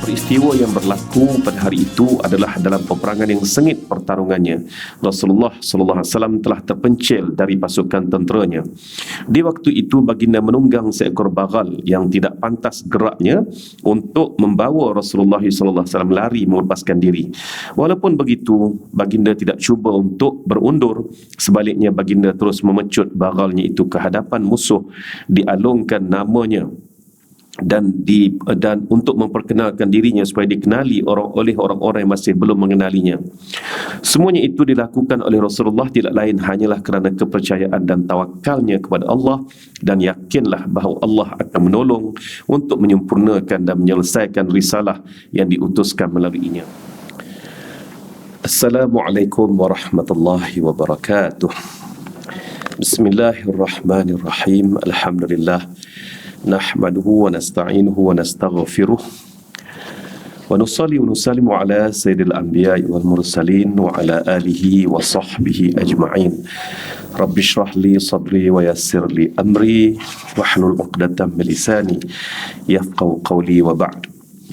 peristiwa yang berlaku pada hari itu adalah dalam peperangan yang sengit pertarungannya. Rasulullah sallallahu alaihi wasallam telah terpencil dari pasukan tenteranya. Di waktu itu baginda menunggang seekor bagal yang tidak pantas geraknya untuk membawa Rasulullah sallallahu alaihi wasallam lari melepaskan diri. Walaupun begitu, baginda tidak cuba untuk berundur. Sebaliknya baginda terus memecut bagalnya itu ke hadapan musuh, dialungkan namanya dan untuk memperkenalkan dirinya supaya dikenali oleh orang-orang yang masih belum mengenalinya. Semuanya itu dilakukan oleh Rasulullah tidak lain hanyalah kerana kepercayaan dan tawakalnya kepada Allah, dan yakinlah bahawa Allah akan menolong untuk menyempurnakan dan menyelesaikan risalah yang diutuskan melaluinya. Assalamualaikum warahmatullahi wabarakatuh. Bismillahirrahmanirrahim. Alhamdulillah. Nahmaduhu wa nasta'inuhu wa nastaghfiruh wa nusalli wa nusallimu ala sayyidil anbiya'i wal mursalin wa ala alihi wa sahbihi ajma'in. Rabbi shrah li sadri wa yassir li amri wahlul 'uqdatam min lisani yafqahu qawli wa ba'd.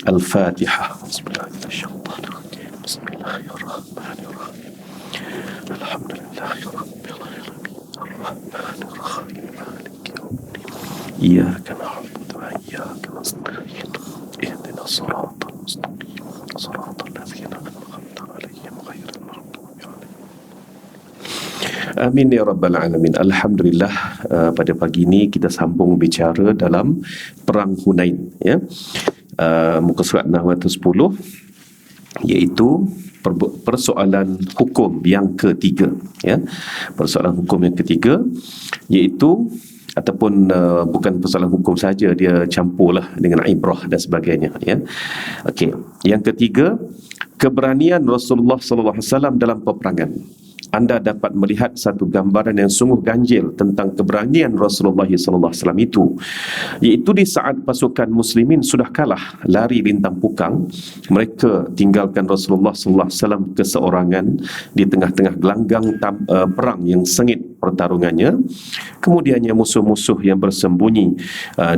Al-Fatihah. Bismillahirrahmanirrahim. Bismillahirrahmanirrahim. Alhamdulillahirabbil alamin. Ar-Rahmanir Rahim. Maliki yaumiddin. Iyyaka na'budu wa iyyaka nasta'in. Ihdinas siratal mustaqim. Siratal ladzina an'amta 'alaihim ghairil maghdubi 'alaihim. Amin ya rabbal alamin. Alhamdulillah, pada pagi ini kita sambung bicara dalam perang Hunain, ya. Muka surat 610, iaitu persoalan hukum yang ketiga, ya. Persoalan hukum yang ketiga iaitu ataupun bukan persoalan hukum saja, dia campurlah dengan ibrah dan sebagainya, ya. Okey, yang ketiga, keberanian Rasulullah sallallahu alaihi wasallam dalam peperangan. Anda dapat melihat satu gambaran yang sungguh ganjil tentang keberanian Rasulullah sallallahu alaihi wasallam itu, iaitu di saat pasukan muslimin sudah kalah lari lintang pukang, mereka tinggalkan Rasulullah sallallahu alaihi wasallam keseorangan di tengah-tengah gelanggang perang yang sengit pertarungannya. Kemudiannya musuh-musuh yang bersembunyi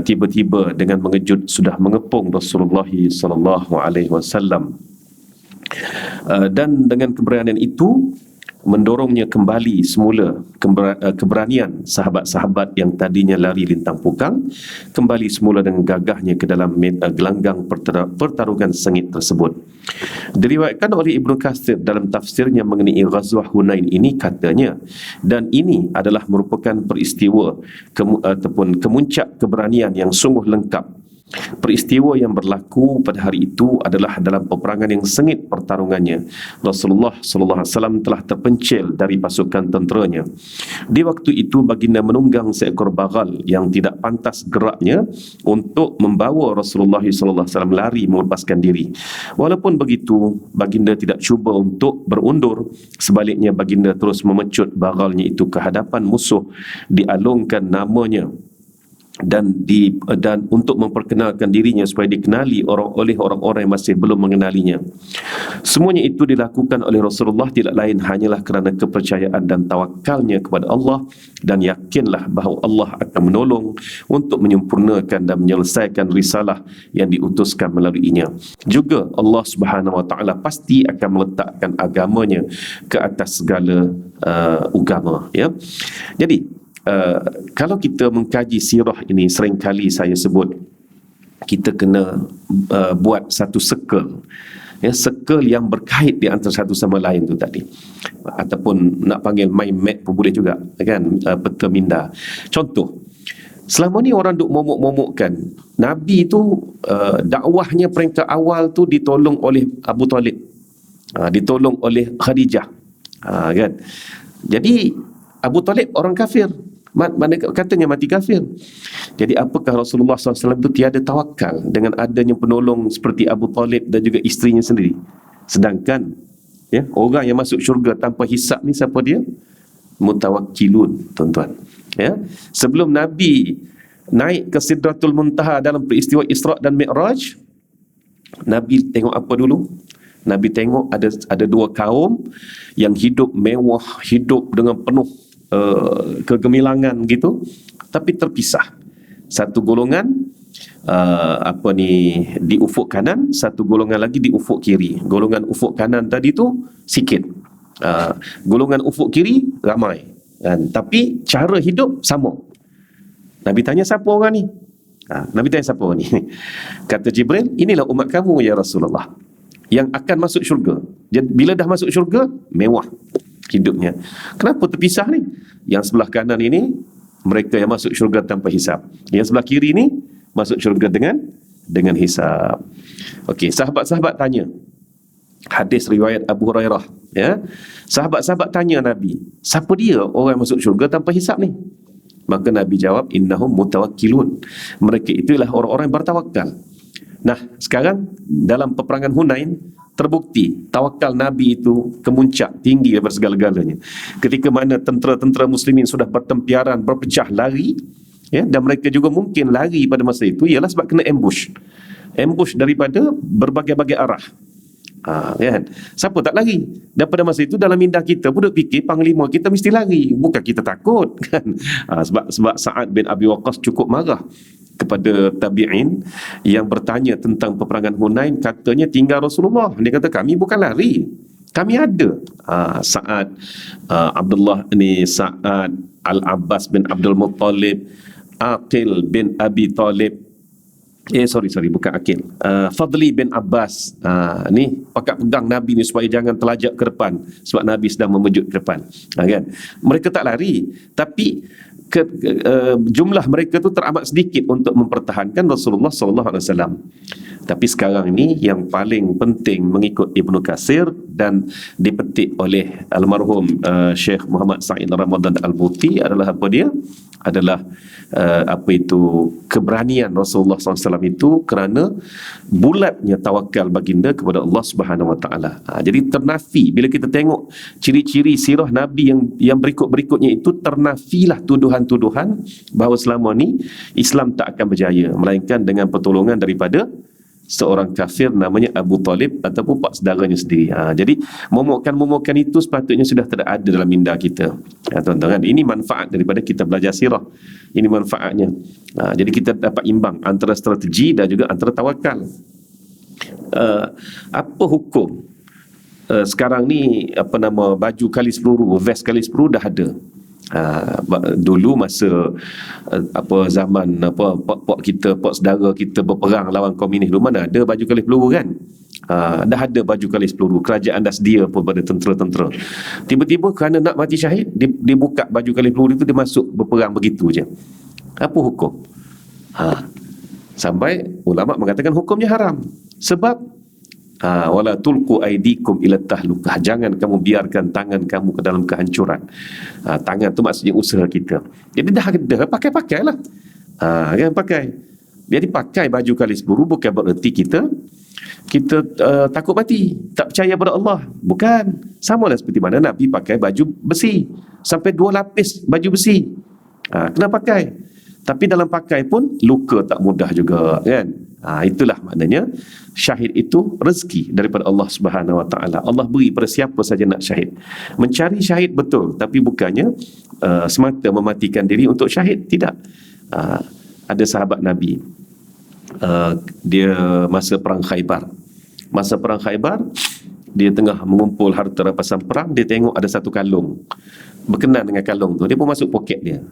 tiba-tiba dengan mengejut sudah mengepung Rasulullah sallallahu alaihi wasallam, dan dengan keberanian itu mendorongnya kembali semula keberanian sahabat-sahabat yang tadinya lari lintang pukang, kembali semula dengan gagahnya ke dalam gelanggang pertarungan sengit tersebut. Diriwayatkan oleh Ibnu Katsir dalam tafsirnya mengenai Ghazwah Hunain ini, katanya, dan ini adalah merupakan peristiwa ataupun kemuncak keberanian yang sungguh lengkap. Peristiwa yang berlaku pada hari itu adalah dalam peperangan yang sengit pertarungannya. Rasulullah sallallahu alaihi wasallam telah terpencil dari pasukan tenteranya. Di waktu itu baginda menunggang seekor bagal yang tidak pantas geraknya untuk membawa Rasulullah sallallahu alaihi wasallam lari melepaskan diri. Walaupun begitu, baginda tidak cuba untuk berundur. Sebaliknya baginda terus memecut bagalnya itu ke hadapan musuh, dialungkan namanya dan untuk memperkenalkan dirinya supaya dikenali oleh orang-orang yang masih belum mengenalinya. Semuanya itu dilakukan oleh Rasulullah tidak lain hanyalah kerana kepercayaan dan tawakalnya kepada Allah, dan yakinlah bahawa Allah akan menolong untuk menyempurnakan dan menyelesaikan risalah yang diutuskan melaluinya. Juga Allah Subhanahu wa taala pasti akan meletakkan agamanya ke atas segala agama, ya. Jadi kalau kita mengkaji sirah ini, seringkali saya sebut kita kena buat satu circle, ya, circle yang berkait di antara satu sama lain tu tadi, ataupun nak panggil mind map pun boleh juga, kan, peta minda. Contoh, selama ni orang duk momok-momokkan Nabi tu dakwahnya peringkat awal tu ditolong oleh Abu Talib, ditolong oleh Khadijah, kan. Jadi Abu Talib orang kafir, mana katanya mati kafir. Jadi apakah Rasulullah SAW itu tiada tawakal dengan adanya penolong seperti Abu Talib dan juga isterinya sendiri? Sedangkan, ya, orang yang masuk syurga tanpa hisab ni siapa dia? Mutawakkilun, tuan-tuan. Ya, sebelum Nabi naik ke Sidratul Muntaha dalam peristiwa Isra' dan Mi'raj, Nabi tengok apa dulu? Nabi tengok ada dua kaum yang hidup mewah, hidup dengan penuh kegemilangan gitu, tapi terpisah. Satu golongan di ufuk kanan, satu golongan lagi di ufuk kiri. Golongan ufuk kanan tadi tu sikit, golongan ufuk kiri ramai kan? Tapi cara hidup sama. Nabi tanya, siapa orang ni? Nabi tanya, siapa orang ni? Kata Jibril, inilah umat kamu ya Rasulullah, yang akan masuk syurga. Jadi, bila dah masuk syurga, mewah hidupnya. Kenapa terpisah ni? Yang sebelah kanan ini mereka yang masuk syurga tanpa hisab, yang sebelah kiri ni masuk syurga dengan hisab. Okey, sahabat-sahabat tanya, hadis riwayat Abu Hurairah, ya. Sahabat-sahabat tanya Nabi, siapa dia orang yang masuk syurga tanpa hisab ni? Maka Nabi jawab, innahum mutawakkilun. Mereka itulah orang-orang yang bertawakal. Nah, sekarang dalam peperangan Hunain terbukti tawakal Nabi itu kemuncak tinggi daripada segala-galanya. Ketika mana tentera-tentera muslimin sudah bertempiaran, berpecah lari, ya, dan mereka juga mungkin lari pada masa itu ialah sebab kena ambush daripada berbagai-bagai arah. Kan? Siapa tak lari? Dan pada masa itu dalam minda kita pun duk fikir panglima kita mesti lari, bukan kita takut kan? Sebab Sa'ad bin Abi Waqqas cukup marah kepada tabi'in yang bertanya tentang peperangan Hunain. Katanya tinggal Rasulullah. Dia kata, kami bukan lari, kami ada. Sa'ad, Abdullah ni, Sa'ad, Al-Abbas bin Abdul Muttalib, Aqil bin Abi Talib, bukan Aqil, Fadli bin Abbas, ni pakat pegang Nabi ni supaya jangan terlajak ke depan, sebab Nabi sedang memejut ke depan, kan? Mereka tak lari, tapi jumlah mereka tu teramat sedikit untuk mempertahankan Rasulullah SAW. Tapi sekarang ini yang paling penting mengikut Ibnu Katsir dan dipetik oleh almarhum Syekh Muhammad Sa'id Ramadan Al-Buti adalah apa dia? Adalah keberanian Rasulullah SAW itu kerana bulatnya tawakal baginda kepada Allah Subhanahu Wa Taala. Jadi ternafi bila kita tengok ciri-ciri sirah Nabi yang berikut-berikutnya itu, ternafilah tuduhan-tuduhan bahawa selama ni Islam tak akan berjaya melainkan dengan pertolongan daripada seorang kafir namanya Abu Talib ataupun pak saudaranya sendiri. Jadi momokan itu sepatutnya sudah tidak ada dalam minda kita. Tuan-tuan, kan? Ini manfaat daripada kita belajar sirah. Ini manfaatnya. Jadi kita dapat imbang antara strategi dan juga antara tawakal. Apa hukum sekarang ni baju kalis peluru, vest kalis peluru dah ada. Dulu masa zaman pak saudara kita berperang lawan komunis dulu, mana ada baju kalis peluru kan? Dah ada baju kalis peluru, kerajaan dah sedia pun pada tentera-tentera. Tiba-tiba kerana nak mati syahid, dibuka baju kalis peluru itu, dia masuk berperang begitu je. Apa hukum? Sampai ulama mengatakan hukumnya haram. Sebab wala tulqu aidikum ila tahlukah, jangan kamu biarkan tangan kamu ke dalam kehancuran. Tangan tu maksudnya usaha kita. Jadi dah ada, pakailah. Kan pakai. Jadi pakai baju kalis peluru bukan bererti kita takut mati, tak percaya pada Allah. Bukan. Sama lah seperti mana Nabi pakai baju besi, sampai 2 lapis baju besi. Kena pakai. Tapi dalam pakai pun luka tak mudah juga, kan? Itulah maknanya syahid itu rezeki daripada Allah Subhanahu Wa Taala. Allah beri pada siapa saja nak syahid. Mencari syahid betul, tapi bukannya semata mematikan diri untuk syahid, tidak. Ada sahabat Nabi, dia masa perang Khaybar. Masa perang Khaybar, dia tengah mengumpul harta rampasan perang, dia tengok ada satu kalung berkenan dengan kalung tu, dia pun masuk poket dia.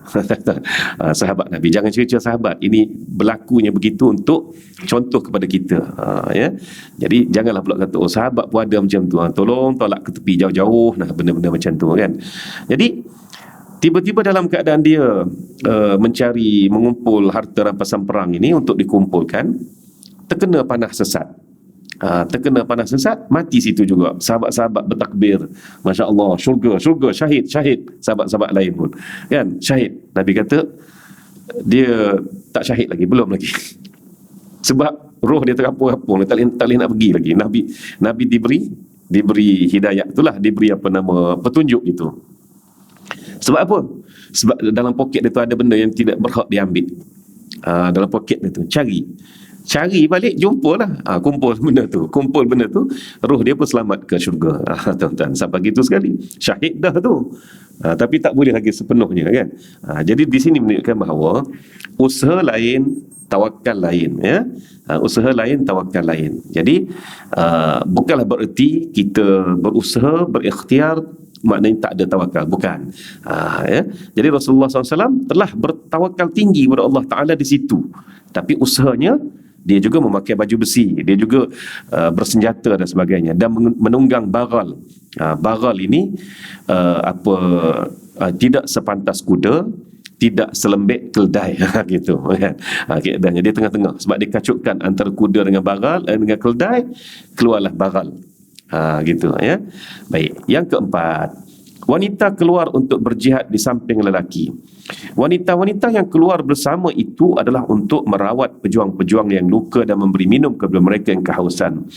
Sahabat Nabi, jangan cerita sahabat, ini berlakunya begitu untuk contoh kepada kita, ya. Jadi janganlah pula kata sahabat pun ada macam tu, tolong tolak ke tepi jauh-jauh, benda-benda macam tu, kan. Jadi tiba-tiba dalam keadaan dia mengumpul harta rampasan perang ini untuk dikumpulkan, terkena panah sesat. Mati situ juga. Sahabat-sahabat bertakbir, Masya Allah, syurga, syahid. Sahabat-sahabat lain pun, kan, syahid. Nabi kata dia tak syahid lagi, belum lagi. Sebab roh dia terapung-apung, tak boleh nak pergi lagi. Nabi diberi hidayah, itulah diberi petunjuk itu. Sebab apa? Sebab dalam poket dia tu ada benda yang tidak berhak diambil. Dalam poket dia tu cari Cari balik, jumpalah. Kumpul benda tu, roh dia pun selamat ke syurga. Tuan-tuan, sampai gitu sekali. Syahid dah tu. Tapi tak boleh lagi sepenuhnya kan. Jadi di sini menunjukkan bahawa usaha lain, tawakal lain, ya. Usaha lain, tawakal lain. Jadi bukanlah bererti kita berusaha, berikhtiar maknanya tak ada tawakal, bukan. Ya. Jadi Rasulullah SAW telah bertawakal tinggi kepada Allah Ta'ala di situ, tapi usahanya dia juga memakai baju besi, dia juga bersenjata dan sebagainya, dan menunggang bagal. Bagal ini tidak sepantas kuda, tidak selembek keldai. Gitu kan. Dan dia tengah-tengah, sebab dia kacukkan antara kuda dengan bagal, dengan keldai, keluarlah bagal. Gitu ya. Baik, yang keempat, wanita keluar untuk berjihad di samping lelaki. Wanita-wanita yang keluar bersama itu adalah untuk merawat pejuang-pejuang yang luka dan memberi minum kepada mereka yang kehausan.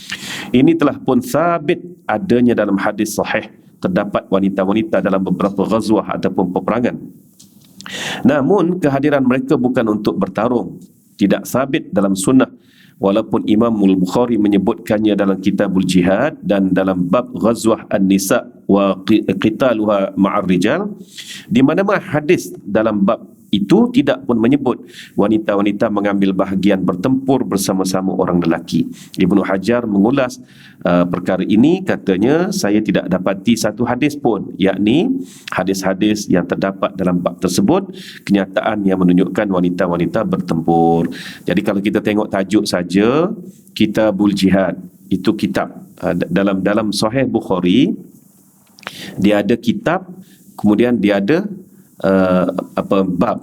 Ini telah pun sabit adanya dalam hadis sahih. Terdapat wanita-wanita dalam beberapa ghazwah ataupun peperangan. Namun kehadiran mereka bukan untuk bertarung. Tidak sabit dalam sunnah, walaupun Imam Al-Bukhari menyebutkannya dalam Kitabul Jihad dan dalam bab Ghazwah An-Nisa wa qitaluha ma'ar rijal, di mana hadis dalam bab itu tidak pun menyebut wanita-wanita mengambil bahagian bertempur bersama-sama orang lelaki. Ibnu Hajar mengulas perkara ini, katanya saya tidak dapati satu hadis pun, yakni hadis-hadis yang terdapat dalam bab tersebut kenyataan yang menunjukkan wanita-wanita bertempur. Jadi kalau kita tengok tajuk saja, Kitabul Jihad, itu kitab dalam Sahih Bukhari, dia ada kitab, kemudian dia ada bab,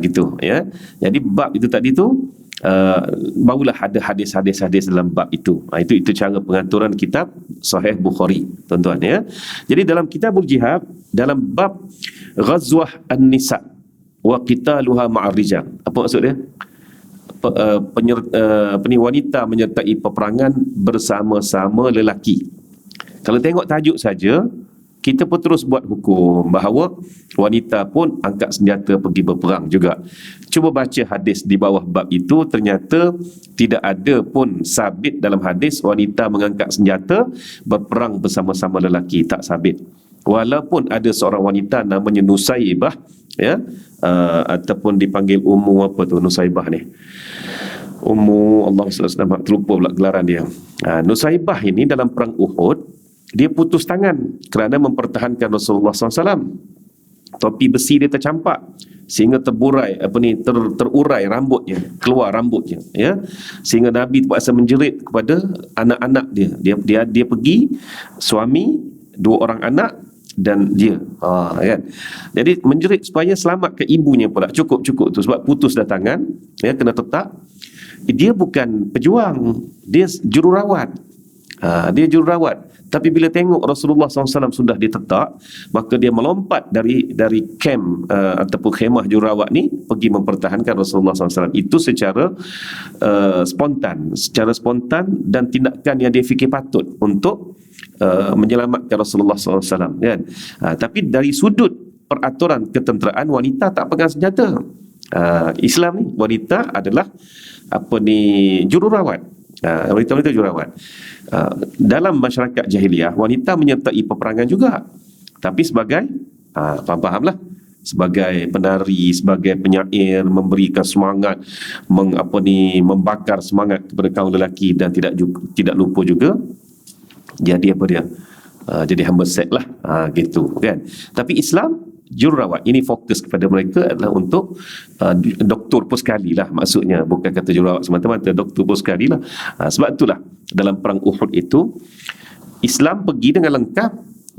gitu ya. Jadi bab itu tadi tu barulah ada hadis-hadis dalam bab itu. Itu cara pengaturan kitab Sahih Bukhari, tuan-tuan ya. Jadi dalam Kitabul Jihad, dalam bab Ghazwah An-Nisa wa qitaluha ma'ar rijal, apa maksud dia? Wanita menyertai peperangan bersama-sama lelaki. Kalau tengok tajuk saja, kita pun terus buat hukum bahawa wanita pun angkat senjata pergi berperang juga. Cuba baca hadis di bawah bab itu, ternyata tidak ada pun sabit dalam hadis wanita mengangkat senjata berperang bersama-sama lelaki, tak sabit. Walaupun ada seorang wanita namanya Nusaibah, ya, ataupun dipanggil Ummu apa tu Nusaibah ni, Ummu Allah SWT, terlupa pula gelaran dia. Nusaibah ini dalam perang Uhud, dia putus tangan kerana mempertahankan Rasulullah SAW. Topi besi dia tercampak sehingga terurai rambutnya, keluar rambutnya, ya, sehingga Nabi terpaksa menjerit kepada anak-anak dia. Dia pergi, suami, 2 orang anak dan dia, kan. Jadi menjerit supaya selamat ke ibunya pula. Cukup tu, sebab putus dah tangan, ya, kena tetap. Dia bukan pejuang, dia jururawat. Dia jururawat. Tapi bila tengok Rasulullah SAW sudah ditetak, maka dia melompat dari kem ataupun khemah jururawat ni pergi mempertahankan Rasulullah SAW. Itu secara spontan dan tindakan yang dia fikir patut untuk menyelamatkan Rasulullah SAW, kan. Tapi dari sudut peraturan ketenteraan, wanita tak pegang senjata. Islam ni wanita adalah jururawat. Wanita-wanita jururawat. Dalam masyarakat jahiliah, wanita menyertai peperangan juga, tapi sebagai faham-fahamlah, sebagai penari, sebagai penyair, memberikan semangat, membakar semangat kepada kaum lelaki, dan tidak lupa juga jadi jadi hamba seks lah, gitu kan. Tapi Islam jururawat ini fokus kepada mereka adalah untuk doktor pun sekali lah, maksudnya bukan kata jururawat semata-mata, doktor pun sekali lah. Sebab itulah dalam perang Uhud itu Islam pergi dengan lengkap,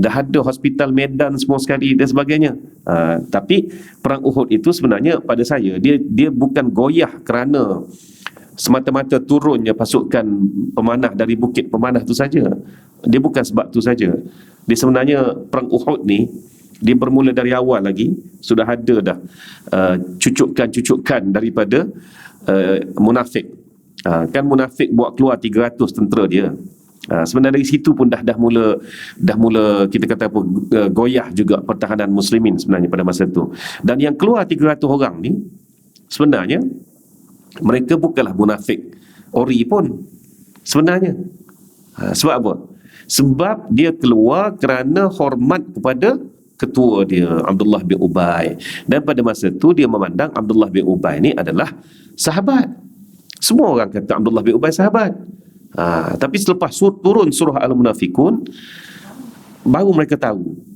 dah ada hospital medan semua sekali dan sebagainya. Tapi perang Uhud itu sebenarnya pada saya dia bukan goyah kerana semata-mata turunnya pasukan pemanah dari bukit pemanah tu saja. Dia bukan sebab tu saja. Dia sebenarnya perang Uhud ni dia bermula dari awal lagi, sudah ada dah cucukan daripada munafik. Kan munafik buat keluar 300 tentera dia. Sebenarnya dari situ pun dah mula kita kata goyah juga pertahanan muslimin sebenarnya pada masa itu. Dan yang keluar 300 orang ni sebenarnya mereka bukanlah munafik ori pun sebenarnya. Sebab apa? Sebab dia keluar kerana hormat kepada ketua dia, Abdullah bin Ubay. Dan pada masa tu dia memandang Abdullah bin Ubay ni adalah sahabat. Semua orang kata Abdullah bin Ubay sahabat. Tapi selepas turun surah Al-Munafikun, baru mereka tahu.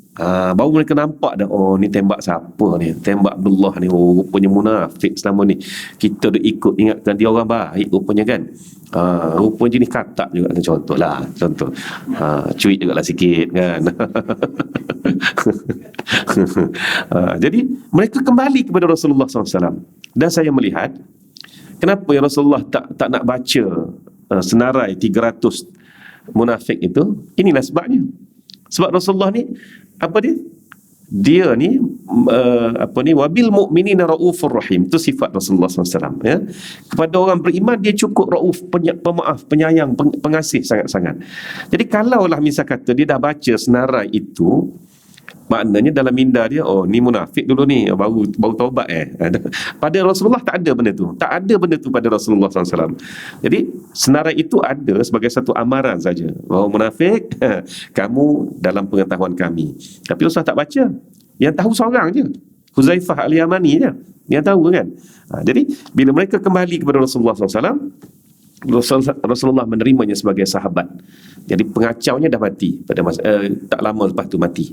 Baru mereka nampak dah, oh ni tembak siapa ni, tembak Abdullah ni, oh rupanya munafik selama ni. Kita dah ikut ingatkan dia orang baik rupanya kan. Rupanya jenis katak juga, contoh cuit juga lah sikit kan. Jadi mereka kembali kepada Rasulullah SAW. Dan saya melihat kenapa ya Rasulullah tak nak baca senarai 300 munafik itu. Inilah sebabnya. Sebab Rasulullah ni dia ni wabil mu'minina raufur rahim. Itu sifat Rasulullah SAW, ya. Kepada orang beriman dia cukup rauf, pemaaf, penyayang, pengasih sangat-sangat. Jadi kalaulah misal kata dia dah baca senarai itu, maknanya dalam minda dia, oh ni munafik dulu ni, baru taubat Pada Rasulullah tak ada benda tu. Tak ada benda tu pada Rasulullah SAW. Jadi senarai itu ada sebagai satu amaran saja, bahawa munafik kamu dalam pengetahuan kami. Tapi Rasulullah tak baca. Yang tahu seorang je, Huzaifah Al-Yamani je yang tahu kan. Jadi bila mereka kembali kepada Rasulullah SAW, Rasulullah menerimanya sebagai sahabat. Jadi pengacaunya dah mati pada masa tak lama lepas tu mati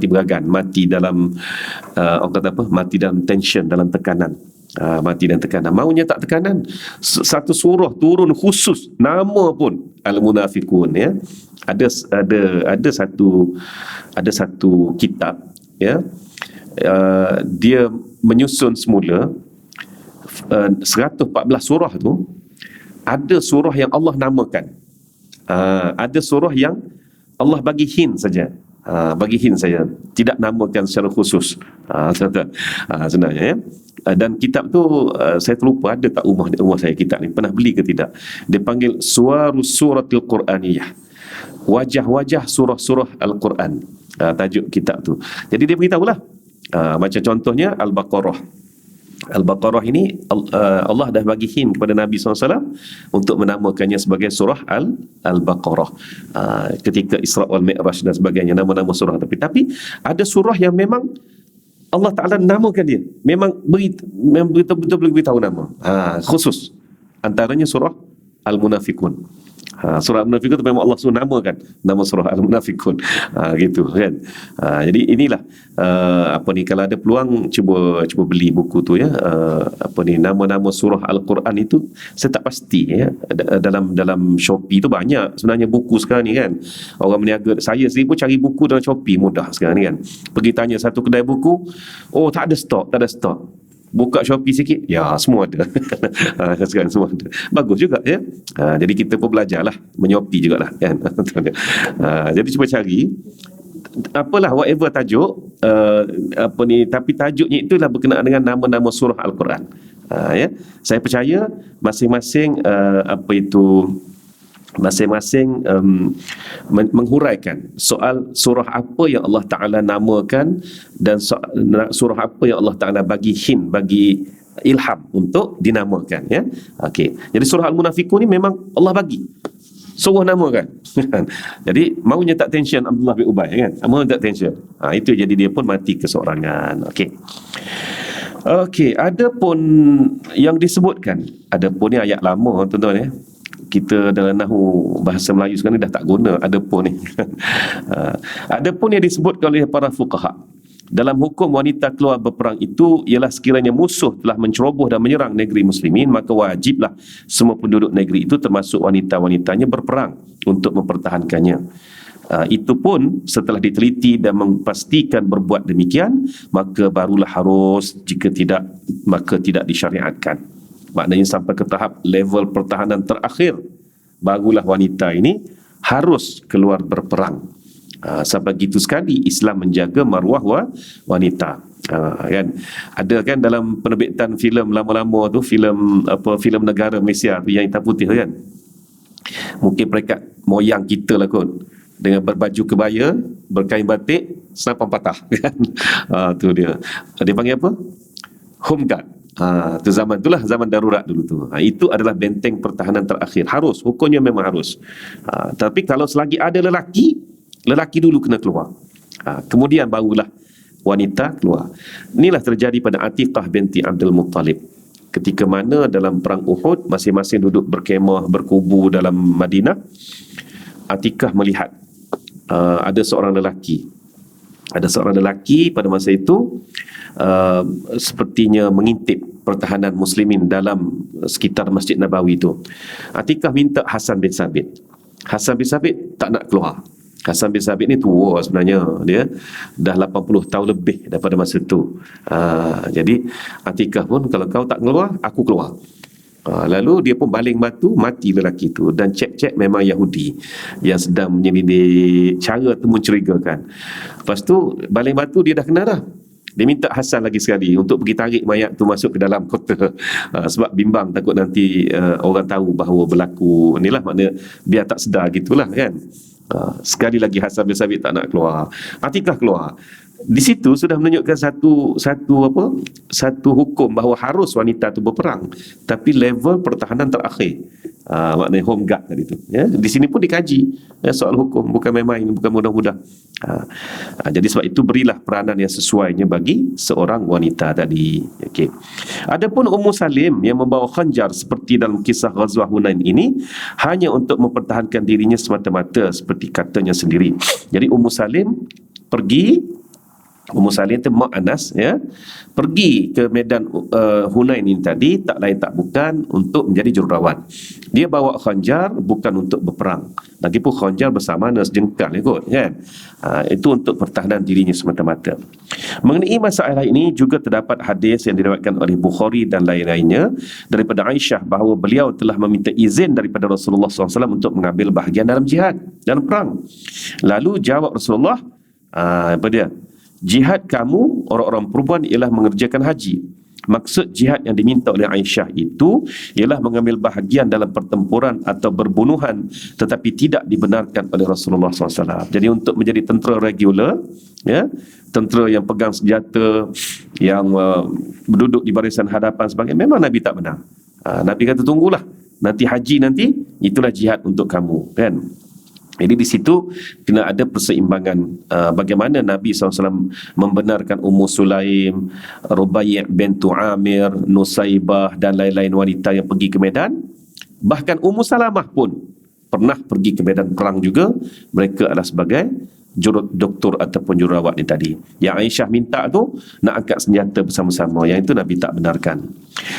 beragan, mati dalam orang kata apa, mati dalam tension, dalam tekanan. Mati dan tekanan. Maunya tak tekanan. Satu surah turun khusus, nama pun Al-Munafikun, ya. Ada satu kitab, ya. Dia menyusun semula 114 surah tu. Ada surah yang Allah namakan, ada surah yang Allah bagi hint saja, tidak namakan secara khusus. Sebenarnya, ya. Dan kitab tu saya terlupa ada tak rumah saya kitab ni, pernah beli ke tidak. Dia panggil Suwarus Suratil Quraniyah, wajah-wajah surah-surah Al-Quran, tajuk kitab tu. Jadi dia beritahulah, macam contohnya Al-Baqarah ini Allah dah bagi hint kepada Nabi SAW untuk menamakannya sebagai surah Al-Baqarah. Ketika Isra wal Mi'raj dan sebagainya, nama-nama surah. Tapi ada surah yang memang Allah Ta'ala namakan dia, memang betul-betul beritahu nama khusus. Antaranya surah Al-Munafikun. Surah Al-Munafikun itu memang Allah suruh namakan nama surah Al-Munafikun, gitu kan. Jadi inilah kalau ada peluang cuba beli buku tu, ya. Nama-nama surah Al-Quran itu saya tak pasti, ya. Dalam Shopee tu banyak sebenarnya buku sekarang ni kan. Orang berniaga, saya sendiri pun cari buku dalam Shopee mudah sekarang ni kan. Pergi tanya satu kedai buku, oh tak ada stok. Buka Shopee sikit, ya semua ada. Sekarang semua ada. Bagus juga, ya. Jadi kita pun belajarlah menyopi jugalah kan. Jadi cuba cari apalah whatever tajuk, tapi tajuknya itulah berkenaan dengan nama-nama surah Al-Quran. Ya, saya percaya masing-masing menghuraikan soal surah apa yang Allah Ta'ala namakan dan surah apa yang Allah Ta'ala bagi hint, bagi ilham untuk dinamakan, ya. Okey. Jadi surah Al-Munafikun ni memang Allah bagi suruh namakan. Jadi maunya tak tension Abdullah bin Ubay kan. Mau tak tension. Itu jadi dia pun mati keseorangan. Okey, ada pun yang disebutkan, ada pun ni ayat lama tuan-tuan, ya. Kita dalam nahu bahasa Melayu sekarang ni dah tak guna ada pun ni. Ada pun yang disebutkan oleh para fuqaha dalam hukum wanita keluar berperang itu ialah sekiranya musuh telah menceroboh dan menyerang negeri muslimin, maka wajiblah semua penduduk negeri itu termasuk wanita-wanitanya berperang untuk mempertahankannya. Itu pun setelah diteliti dan memastikan berbuat demikian, maka barulah harus, jika tidak maka tidak disyariatkan. Maknanya sampai ke tahap level pertahanan terakhir barulah wanita ini harus keluar berperang. Sampai gitu sekali Islam menjaga maruah wanita. Kan ada kan dalam penerbitan filem lama-lama tu, filem negara Malaysia tu yang hitam putih tu kan, mungkin perekat moyang kita lah kot, dengan berbaju kebaya, berkain batik, senapan patah kan. Tu dia panggil apa, home guard. Tu zaman itulah zaman darurat dulu tu. Itu adalah benteng pertahanan terakhir. Harus, hukumnya memang harus. Tapi kalau selagi ada lelaki, lelaki dulu kena keluar. Kemudian barulah wanita keluar. Inilah terjadi pada Atiqah binti Abdul Muttalib. Ketika mana dalam perang Uhud, masing-masing duduk berkemah, berkubu dalam Madinah, Atiqah melihat ada seorang lelaki. Ada seorang lelaki pada masa itu sepertinya mengintip pertahanan muslimin dalam sekitar Masjid Nabawi itu. Atiqah minta Hasan bin Sabit. Hasan bin Sabit tak nak keluar. Hasan bin Sabit ni tua sebenarnya. Dia dah 80 tahun lebih daripada masa itu. Jadi Atiqah pun, kalau kau tak keluar, aku keluar. Lalu dia pun baling batu, mati lelaki itu. Dan cek-cek memang Yahudi yang sedang menyelidik. Cara tu mencurigakan. Lepas tu baling batu dia dah kena dah. Dia minta Hasan lagi sekali untuk pergi tarik mayat tu masuk ke dalam kota. Sebab bimbang takut nanti orang tahu bahawa berlaku. Inilah makna biar tak sedar gitulah kan. Sekali lagi Hasan bin Sabit tak nak keluar. Atiqah keluar. Di situ sudah menunjukkan satu hukum bahawa harus wanita itu berperang, tapi level pertahanan terakhir, maknanya home guard tadi tu. Ya, di sini pun dikaji soal hukum, bukan main-main, bukan mudah-mudah. Jadi sebab itu berilah peranan yang sesuainya bagi seorang wanita tadi. Okey. Adapun Ummu Salim yang membawa khanjar seperti dalam kisah Ghazwah Hunain ini hanya untuk mempertahankan dirinya semata-mata seperti katanya sendiri. Jadi Ummu Salim itu Mak Anas, ya, pergi ke medan Hunain ini tadi tak lain tak bukan untuk menjadi jururawat. Dia bawa khanjar bukan untuk berperang. Lagipun khanjar bersama sejengkal kot kan. Itu untuk pertahanan dirinya semata-mata. Mengenai masalah ini juga terdapat hadis yang diriwayatkan oleh Bukhari dan lain-lainnya daripada Aisyah bahawa beliau telah meminta izin daripada Rasulullah SAW untuk mengambil bahagian dalam jihad, dalam perang. Lalu jawab Rasulullah, apa dia? Jihad kamu, orang-orang perempuan, ialah mengerjakan haji. Maksud jihad yang diminta oleh Aisyah itu ialah mengambil bahagian dalam pertempuran atau berbunuhan, tetapi tidak dibenarkan oleh Rasulullah SAW. Jadi untuk menjadi tentera regular, ya, tentera yang pegang senjata, yang berduduk di barisan hadapan sebagainya, memang Nabi tak benar. Nabi kata tunggulah, nanti haji nanti, itulah jihad untuk kamu, kan? Jadi di situ kena ada perseimbangan bagaimana Nabi SAW membenarkan Ummu Sulaim, Rubai' bintu Amir, Nusaibah dan lain-lain wanita yang pergi ke medan. Bahkan Ummu Salamah pun pernah pergi ke medan perang juga. Mereka adalah sebagai doktor ataupun jururawat ni tadi. Yang Aisyah minta tu nak angkat senjata bersama-sama, yang itu Nabi tak benarkan.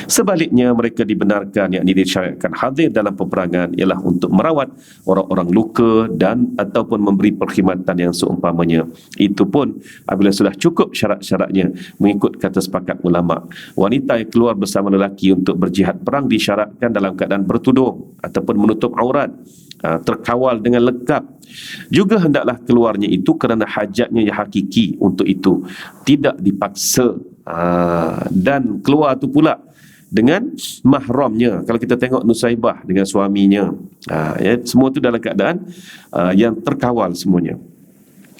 Sebaliknya mereka dibenarkan, yakni disyariatkan hadir dalam peperangan ialah untuk merawat orang-orang luka dan ataupun memberi perkhidmatan yang seumpamanya. Itu pun apabila sudah cukup syarat-syaratnya mengikut kata sepakat ulama. Wanita yang keluar bersama lelaki untuk berjihad perang disyaratkan dalam keadaan bertudung ataupun menutup aurat, terkawal dengan lengkap. Juga hendaklah keluarnya itu kerana hajatnya yang hakiki untuk itu, tidak dipaksa. Dan keluar tu pula dengan mahramnya. Kalau kita tengok Nusaibah dengan suaminya, ya, semua tu dalam keadaan yang terkawal semuanya.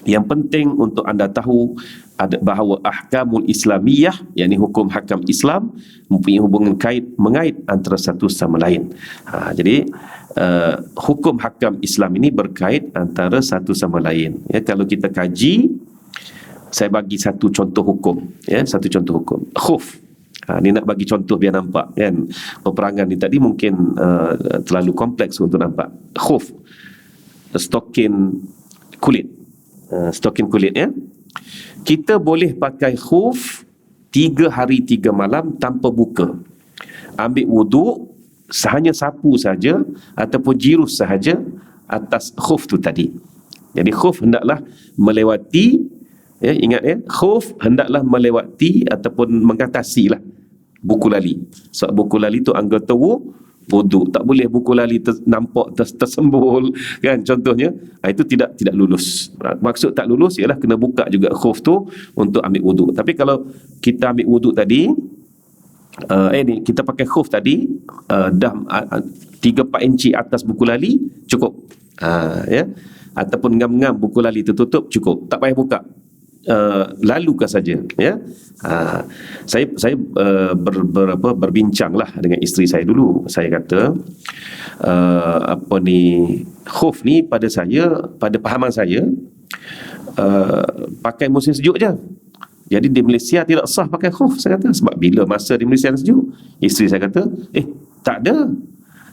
Yang penting untuk anda tahu ada bahawa ahkamul islamiyah, yakni hukum hakam Islam, mempunyai hubungan mengait antara satu sama lain. Jadi hukum hakam Islam ini berkait antara satu sama lain. Ya, kalau kita kaji, saya bagi satu contoh hukum. Ya, satu contoh hukum. Khuf. Ni nak bagi contoh biar nampak kan. Peperangan ni tadi mungkin terlalu kompleks untuk nampak. Khuf, stokin kulit. Stokin kulit, ya. Kita boleh pakai khuf 3 hari 3 malam tanpa buka. Ambil wuduk, hanya sapu saja ataupun jirus sahaja atas khuf tu tadi. Jadi khuf hendaklah melewati, ya, ingat ya, khuf hendaklah melewati ataupun mengatasilah buku lali. Sebab buku lali tu anggota wuduk. Tak boleh buku lali nampak tersembul kan, contohnya. Itu tidak lulus. Maksud tak lulus ialah kena buka juga khuf tu untuk ambil wuduk. Tapi kalau kita ambil wuduk tadi, ni kita pakai khuf tadi, dah 3-4 inci atas buku lali cukup. Ya, ataupun ngam-ngam buku lali tertutup cukup, tak payah buka. lalukah saja, ya. Saya berbincanglah dengan isteri saya dulu. Saya kata khuf ni pada pahaman saya pakai musim sejuk je. Jadi di Malaysia tidak sah pakai khuf, saya kata. Sebab bila masa di Malaysia sejuk, isteri saya kata, tak ada.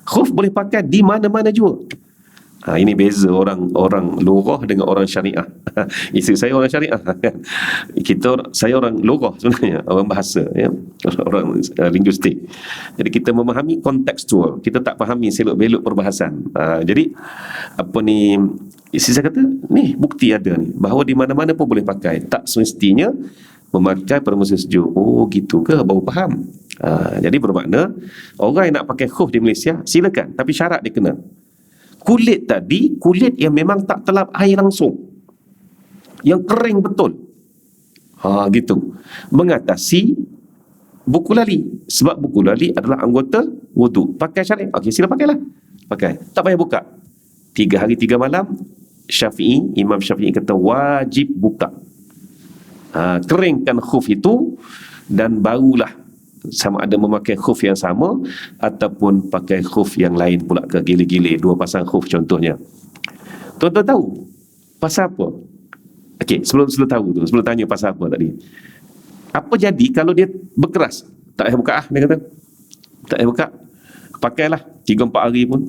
Khuf boleh pakai di mana-mana juga. Ini beza orang lughah dengan orang syariah. Isteri saya orang syariah kan. Saya orang lughah sebenarnya, orang bahasa, ya, orang linguistik. Jadi kita memahami kontekstual, kita tak fahami selok-belok perbahasan. Jadi isteri saya kata, ni bukti ada ni bahawa di mana-mana pun boleh pakai, tak semestinya memakai pada musim sejuk. Oh gitu ke, baru faham. Jadi bermakna orang yang nak pakai khuf di Malaysia silakan, tapi syarat dia kena kulit yang memang tak terlap air langsung, yang kering betul, gitu, mengatasi buku lali. Sebab buku lali adalah anggota wuduk. Pakai syariah, okey, sila pakailah, pakai, tak payah buka. 3 hari 3 malam Imam Syafi'i kata wajib buka, keringkan khuf itu, dan barulah sama ada memakai khuf yang sama ataupun pakai khuf yang lain pula ke, gile-gile 2 pasang khuf contohnya. Tuan-tuan tahu pasal apa? Okey, sebelum tahu tu, sebelum tanya pasal apa tadi, apa jadi kalau dia berkeras? Tak payah buka dia kata. Tak payah buka, pakailah 3-4 hari pun.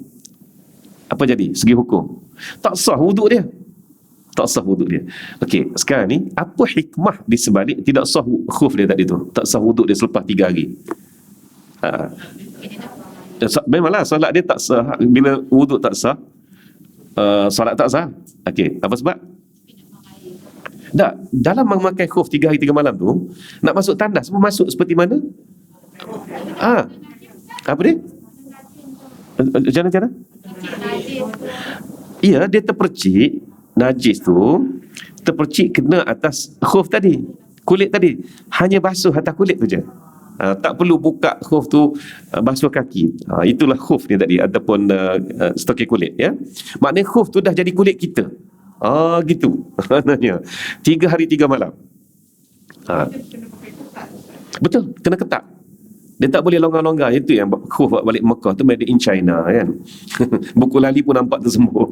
Apa jadi segi hukum? Tak sah wuduk dia. Tak sah wuduk dia. Okey, sekarang ni apa hikmah di sebalik tidak sah khuf dia tadi tu? Tak sah wuduk dia selepas 3 hari. Memanglah solat dia tak sah. Bila wuduk tak sah, solat tak sah. Okey, apa sebab? Tak, dalam memakai khuf 3 hari 3 malam tu, nak masuk tandas semua masuk seperti mana? Apa dia? Macam mana? Ya, dia terpercik, najis tu terpercik kena atas khuf tadi, kulit tadi, hanya basuh atas kulit tu je. Tak perlu buka khuf tu, basuh kaki. Itulah khuf ni tadi, ataupun stokir kulit, ya. Maknanya khuf tu dah jadi kulit kita. Gitu. Maknanya 3 hari 3 malam. Betul, kena ketat. Dia tak boleh longgar-longgar. Itu yang khuf balik Mekah tu made in China kan. Buku lali pun nampak tersembur.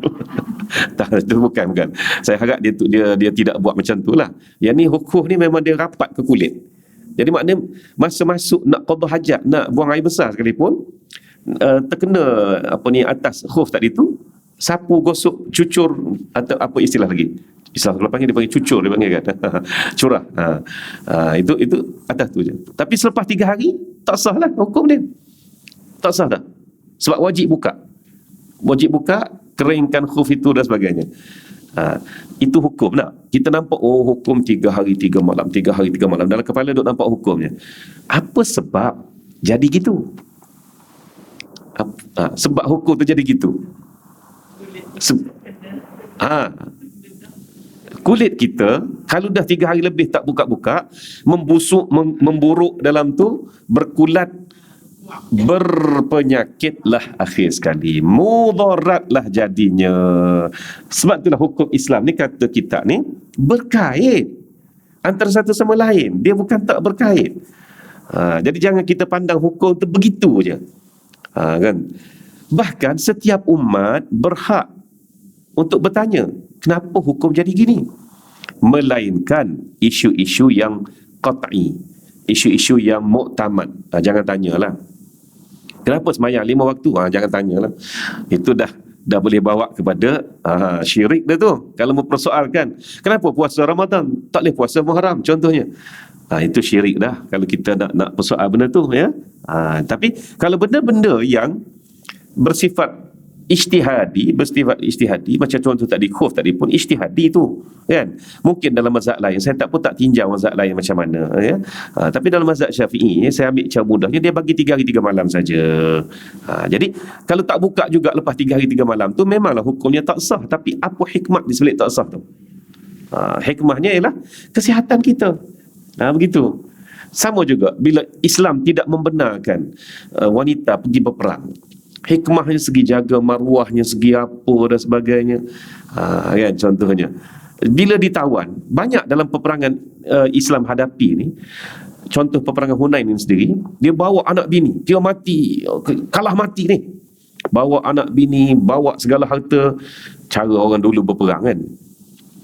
Tak, itu bukan. Saya harap dia tidak buat macam tu lah. Yang ni khuf ni memang dia rapat ke kulit. Jadi maknanya masa masuk nak qada hajat, nak buang air besar sekalipun, terkena atas khuf tadi tu, sapu, gosok, cucur, atau apa istilah lagi? Istilah kalau panggil, dia panggil cucur, dia panggil kan. Curah. Itu atas tu je. Tapi selepas 3 hari tak sah lah hukum dia. Tak sah dah. Sebab wajib buka. Wajib buka, keringkan khuf itu dan sebagainya. Itu hukum nak. Kita nampak hukum 3 hari 3 malam, 3 hari 3 malam. Dalam kepala duk nampak hukumnya. Apa sebab jadi gitu? Sebab hukum tu jadi gitu. Kulit kita kalau dah 3 hari lebih tak buka-buka, membusuk, memburuk dalam tu, berkulat, berpenyakitlah akhir sekali, mudaratlah jadinya. Sebab itulah hukum Islam ni kata kita ni berkait antara satu sama lain, dia bukan tak berkait. Jadi jangan kita pandang hukum tu begitu je, kan. Bahkan setiap umat berhak untuk bertanya, kenapa hukum jadi gini? Melainkan isu-isu yang qat'i, isu-isu yang muktamad. Jangan tanyalah, kenapa sembahyang 5 waktu? Jangan tanyalah. Itu dah boleh bawa kepada syirik dah tu. Kalau mempersoalkan, kenapa puasa Ramadan tak boleh puasa Muharram contohnya, itu syirik dah kalau kita nak persoal benda tu, ya. Tapi kalau benda-benda yang bersifat ijtihadi, macam contoh tadi khuf tadi pun ijtihadi tu, kan. Mungkin dalam mazhab lain, saya tak tinjau mazhab lain macam mana, ya. Tapi dalam mazhab Syafi'i, saya ambil cara mudahnya, dia bagi 3 hari 3 malam saja. Jadi kalau tak buka juga lepas 3 hari 3 malam tu, memanglah hukumnya tak sah. Tapi apa hikmah di sebalik tak sah tu? Hikmahnya ialah kesihatan kita. Begitu. Sama juga bila Islam tidak membenarkan wanita pergi berperang. Hikmahnya segi jaga maruahnya, segi apa dan sebagainya, kan, contohnya. Bila ditawan, banyak dalam peperangan Islam hadapi ni, contoh peperangan Hunain ini sendiri, dia bawa anak bini, dia mati, kalah mati ni, bawa anak bini, bawa segala harta. Cara orang dulu berperang kan,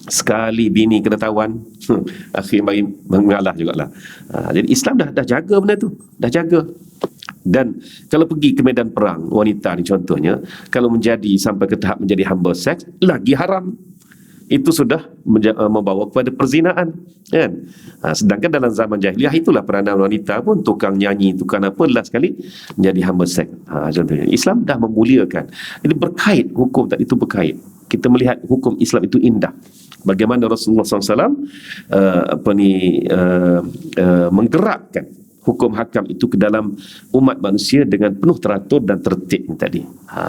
sekali bini kena tawan, akhir mari mengalah jugalah. Jadi Islam dah jaga benda tu, dah jaga. Dan kalau pergi ke medan perang, wanita ni contohnya, kalau sampai ke tahap menjadi hamba seks, lagi haram. Itu sudah membawa kepada perzinaan, kan? Sedangkan dalam zaman jahiliah itulah peranan wanita pun, tukang nyanyi, tukang apa, last sekali menjadi hamba seks. Contohnya Islam dah memuliakan. Jadi berkait, hukum tadi itu berkait. Kita melihat hukum Islam itu indah. Bagaimana Rasulullah SAW menggerakkan hukum hakam itu ke dalam umat manusia dengan penuh teratur dan tertib tadi.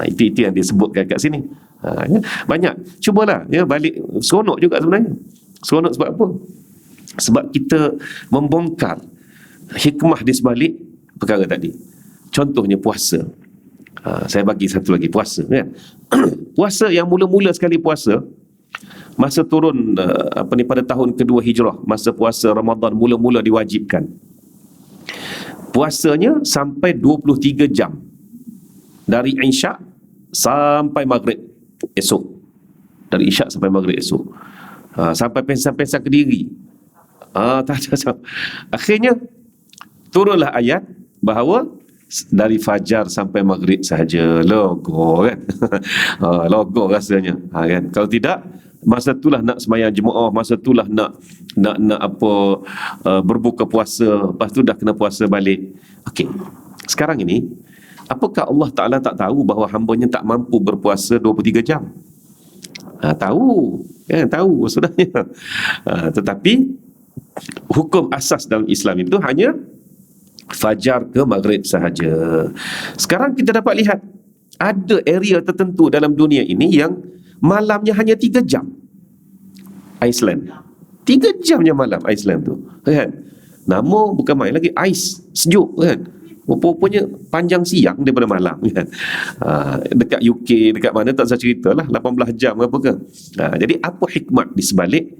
Itu yang disebutkan kat sini. Ya. Banyak. Cubalah ya, balik. Seronok juga sebenarnya. Seronok sebab apa? Sebab kita membongkar hikmah di sebalik perkara tadi. Contohnya puasa. Saya bagi satu lagi, puasa kan. Puasa yang mula-mula sekali puasa, masa turun pada tahun kedua Hijrah, masa puasa Ramadan mula-mula diwajibkan. Puasanya sampai 23 jam. Dari Isyak sampai Maghrib esok. Dari Isyak sampai Maghrib esok. Sampai pensan-pensan Kediri. Tak ada. Akhirnya turunlah ayat bahawa dari fajar sampai maghrib sahaja. Logo kan. Logo rasanya, kan. Kalau tidak, masa itulah nak sembahyang jemaah, masa itulah nak berbuka puasa, lepas tu dah kena puasa balik. Okey. Sekarang ini, apakah Allah Taala tak tahu bahawa hamba-Nya tak mampu berpuasa 23 jam? Tahu, kan, tahu sebenarnya. Tetapi hukum asas dalam Islam itu hanya fajar ke maghrib sahaja. Sekarang kita dapat lihat ada area tertentu dalam dunia ini yang malamnya hanya 3 jam. Iceland. 3 jamnya malam Iceland tu, kan? Nama bukan main lagi, ais, sejuk kan. Rupanya panjang siang daripada malam, kan. Dekat UK, dekat mana tak saya ceritalah, 18 jam apa ke. Jadi apa hikmat di sebalik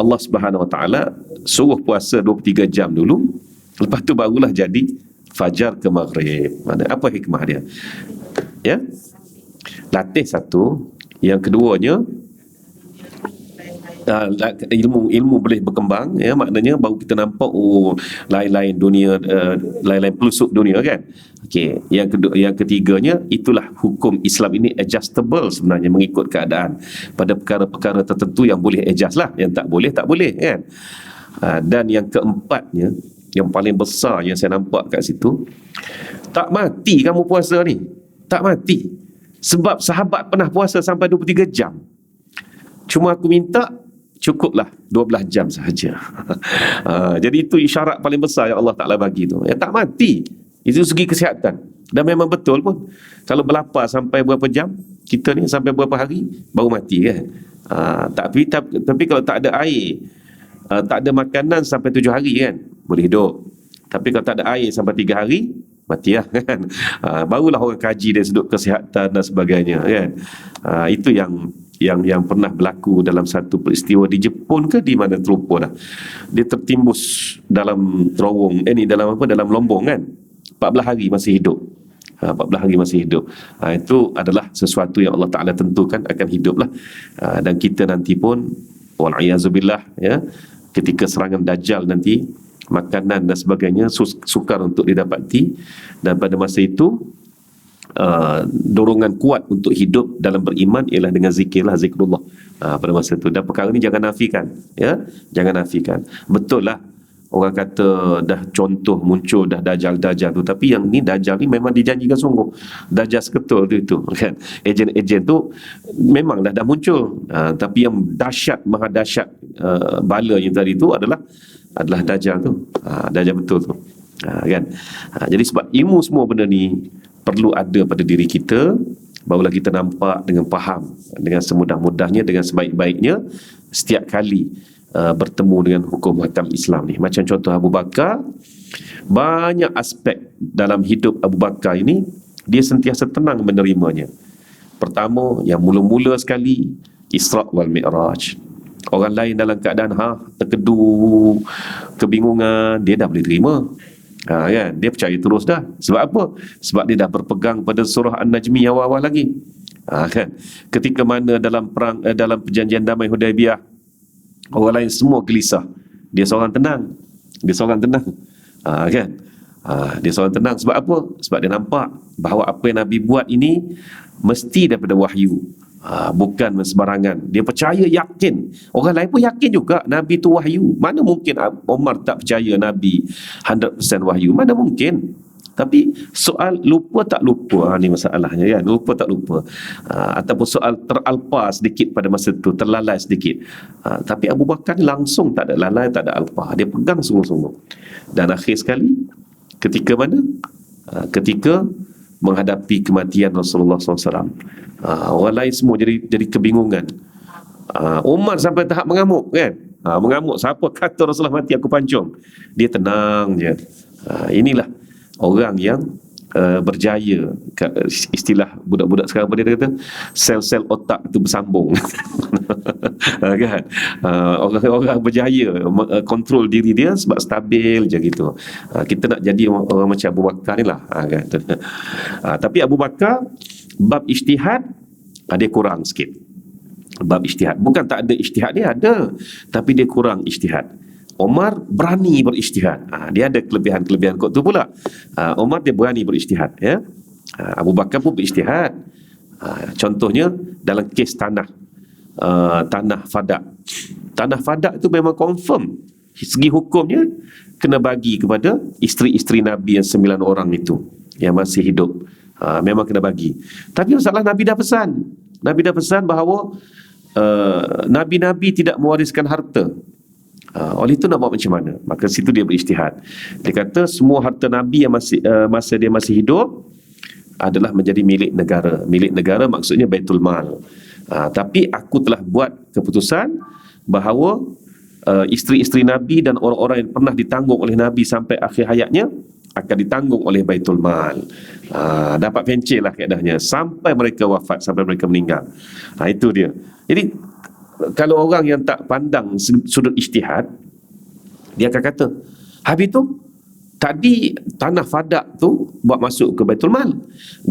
Allah Subhanahu Wa Taala suruh puasa 23 jam dulu, lepas tu barulah jadi fajar ke maghrib. Mana apa hikmah dia? Ya. Latih satu, yang keduanya ilmu boleh berkembang, ya, maknanya baru kita nampak lain-lain dunia, lain-lain pelusuk dunia, kan. Okey, yang ketiganya itulah hukum Islam ini adjustable sebenarnya, mengikut keadaan. Pada perkara-perkara tertentu yang boleh adjust lah, yang tak boleh, kan. Dan yang keempatnya, yang paling besar yang saya nampak kat situ, tak mati kamu puasa ni. Tak mati. Sebab sahabat pernah puasa sampai 23 jam. Cuma aku minta cukuplah 12 jam sahaja. Jadi itu isyarat paling besar yang Allah Ta'ala bagi tu. Ya, tak mati. Itu segi kesihatan. Dan memang betul pun. Kalau berlapar sampai berapa jam, kita ni sampai berapa hari, baru mati, kan. Tapi kalau tak ada air, tak ada makanan sampai 7 hari, kan, boleh hidup. Tapi kalau tak ada air sampai 3 hari, mati lah, kan. Barulah orang kaji dari sudut kesihatan dan sebagainya, kan. Itu yang pernah berlaku dalam satu peristiwa di Jepun ke di mana terlupa dah. Dia tertimbus dalam terowong, dalam lombong, kan. 14 hari masih hidup. 14 hari masih hidup. Itu adalah sesuatu yang Allah Ta'ala tentukan akan hiduplah. Dan kita nanti pun wal'iyazubillah, ya, ketika serangan Dajjal nanti, makanan dan sebagainya sukar untuk didapati. Dan pada masa itu dorongan kuat untuk hidup dalam beriman ialah dengan zikirlah, zikrullah. Pada masa itu. Dan perkara ini jangan nafikan, ya, jangan nafikan. Betul lah orang kata dah contoh muncul dah dajjal tu, tapi yang ni dajjal ni memang dijanjikan sungguh. Dajjal seketul tu, kan. Ejen tu memang dah muncul. Tapi yang dahsyat, maha dahsyat bala yang tadi tu adalah dajjal tu. Dajjal betul tu. Kan. Jadi sebab ilmu semua benda ni perlu ada pada diri kita, barulah kita nampak dengan faham, dengan semudah-mudahnya, dengan sebaik-baiknya setiap kali bertemu dengan hukum hakam Islam ni. Macam contoh Abu Bakar, banyak aspek dalam hidup Abu Bakar ini dia sentiasa tenang menerimanya. Pertama, yang mula-mula sekali, Isra' wal Mi'raj. Orang lain dalam keadaan terkedu, kebingungan, dia dah boleh terima. Kan? Dia percaya terus dah. Sebab apa? Sebab dia dah berpegang pada surah An-Najmi awal-awal lagi. Kan? Ketika mana dalam perang dalam perjanjian damai Hudaibiyah, orang lain semua gelisah, dia seorang tenang. Dia seorang tenang. Kan? Dia seorang tenang. Sebab apa? Sebab dia nampak bahawa apa yang Nabi buat ini mesti daripada wahyu. Bukan sembarangan. Dia percaya, yakin. Orang lain pun yakin juga Nabi tu wahyu. Mana mungkin Omar tak percaya Nabi 100% wahyu? Mana mungkin? Tapi soal lupa tak lupa, ni masalahnya, kan? Lupa tak lupa, ataupun soal teralpa sedikit pada masa tu, terlalai sedikit. Tapi Abu Bakar ni langsung tak ada lalai, tak ada alpa. Dia pegang sungguh-sungguh. Dan akhir sekali, ketika mana? Ketika menghadapi kematian Rasulullah SAW. Orang lain semua jadi kebingungan. Umar sampai tahap mengamuk, kan? Mengamuk, siapa kata Rasulullah mati aku pancung. Dia tenang je. Inilah orang yang berjaya. Istilah budak-budak sekarang apa dia kata, sel-sel otak tu bersambung. Kan? Orang-orang berjaya kontrol diri dia sebab stabil je gitu. Kita nak jadi orang macam Abu Bakar ni lah, kan? Tapi Abu Bakar bab ijtihad dia kurang sikit. Bab ijtihad, bukan tak ada ijtihad, dia ada, tapi dia kurang ijtihad. Omar berani berijtihad. Dia ada kelebihan-kelebihan kot tu pula. Omar dia berani berijtihad, ya. Abu Bakar pun berijtihad. Contohnya dalam kes tanah Fadak. Tanah Fadak itu memang confirm segi hukumnya kena bagi kepada isteri-isteri Nabi yang 9 orang itu yang masih hidup. Memang kena bagi. Tapi masalah Nabi dah pesan. Nabi dah pesan bahawa Nabi-Nabi tidak mewariskan harta. Oleh itu nak buat macam mana? Maka situ dia berijtihad. Dia kata semua harta Nabi yang masa dia masih hidup adalah menjadi milik negara. Milik negara maksudnya Baitul Mal. Tapi aku telah buat keputusan bahawa isteri-isteri Nabi dan orang-orang yang pernah ditanggung oleh Nabi sampai akhir hayatnya akan ditanggung oleh Baitul Mal. Dapat pencil lah keadaannya sampai mereka wafat, sampai mereka meninggal. Itu dia. Jadi kalau orang yang tak pandang sudut ijtihad, dia akan kata, habis tu tadi tanah Fadak tu buat masuk ke Baitul Mal,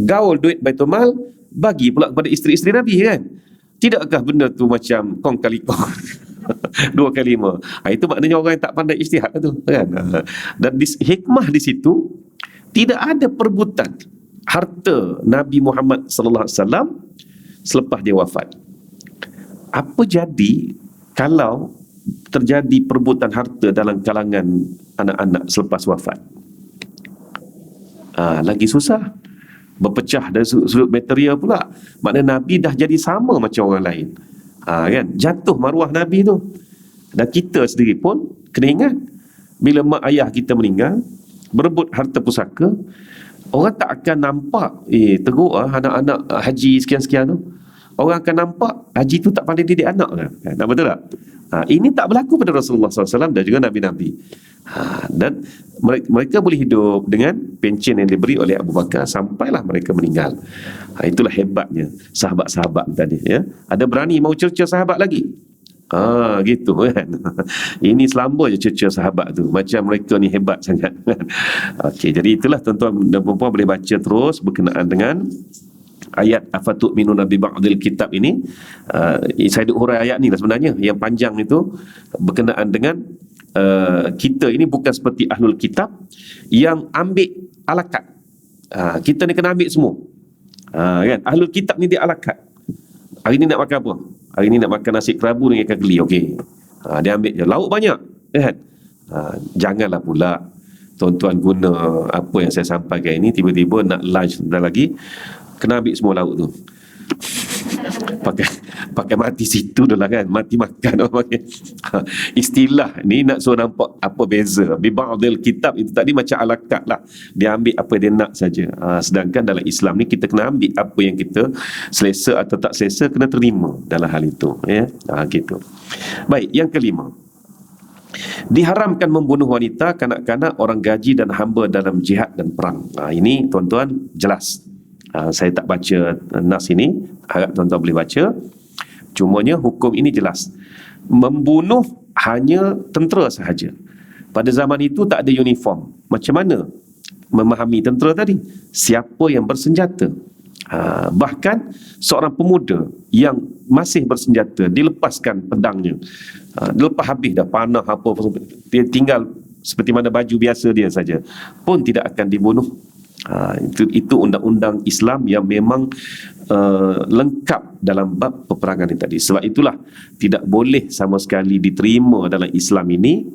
gaul duit Baitul Mal bagi pula kepada isteri-isteri Nabi, kan? Tidakkah benda tu macam kong kali kong? 2 kali 5. Itu maknanya orang yang tak pandai ijtihad tu, kan? Dan hikmah di situ, tidak ada perebutan harta Nabi Muhammad sallallahu alaihi wasallam selepas dia wafat. Apa jadi kalau terjadi perebutan harta dalam kalangan anak-anak selepas wafat? Lagi susah. Berpecah dari sudut material pula. Maknanya Nabi dah jadi sama macam orang lain. Kan? Jatuh maruah Nabi tu. Dan kita sendiri pun kena ingat, bila mak ayah kita meninggal, berebut harta pusaka, orang tak akan nampak teruk anak-anak haji sekian-sekian tu. Orang akan nampak haji tu tak pandai didik anak kan? Tak betul tak? Ini tak berlaku pada Rasulullah SAW dan juga Nabi-Nabi. Dan mereka boleh hidup dengan pencen yang diberi oleh Abu Bakar sampailah mereka meninggal. Itulah hebatnya sahabat-sahabat tadi, ya. Ada berani mau cerca sahabat lagi. Gitu kan. Ini selamba je cerca sahabat tu, macam mereka ni hebat sangat. Okey, jadi itulah tuan-tuan dan puan-puan boleh baca terus berkenaan dengan ayat afatu'minuna bi ba'dil kitab ini. Saya duk hurai ayat ni lah sebenarnya, yang panjang itu berkenaan dengan kita ini bukan seperti ahlul kitab yang ambil alakat. Kita ni kena ambil semua. Kan? Ahlul kitab ni dia alakat. Hari ni nak makan apa? Hari ni nak makan nasi kerabu dengan ikan keli. Okey. Dia ambil je. Lauk banyak. Kan? Janganlah pula tuan-tuan guna apa yang saya sampaikan ini, tiba-tiba nak lunch dah lagi kena ambil semua lauk tu. Pakai mati situ dah lah, kan, mati makan orang pakai. Istilah ni nak suruh nampak apa beza. Bi ba'dil kitab itu tadi macam alakat lah, dia ambil apa dia nak saja. Sedangkan dalam Islam ni kita kena ambil apa yang kita selesa atau tak selesa, kena terima dalam hal itu, ya. Gitu. Baik, yang kelima, diharamkan membunuh wanita, kanak-kanak, orang gaji dan hamba dalam jihad dan perang. Ini tuan-tuan jelas. Saya tak baca nas ini, harap tuan-tuan boleh baca. Cumanya hukum ini jelas. membunuh hanya tentera sahaja. Pada zaman itu tak ada uniform. Macam mana memahami tentera tadi? Siapa yang bersenjata? Bahkan seorang pemuda yang masih bersenjata, dilepaskan pedangnya, dilepas habis dah panah apa, dia tinggal seperti mana baju biasa dia saja, pun tidak akan dibunuh. Itu undang-undang Islam yang memang lengkap dalam bab peperangan ini tadi. Sebab itulah tidak boleh sama sekali diterima dalam Islam ini,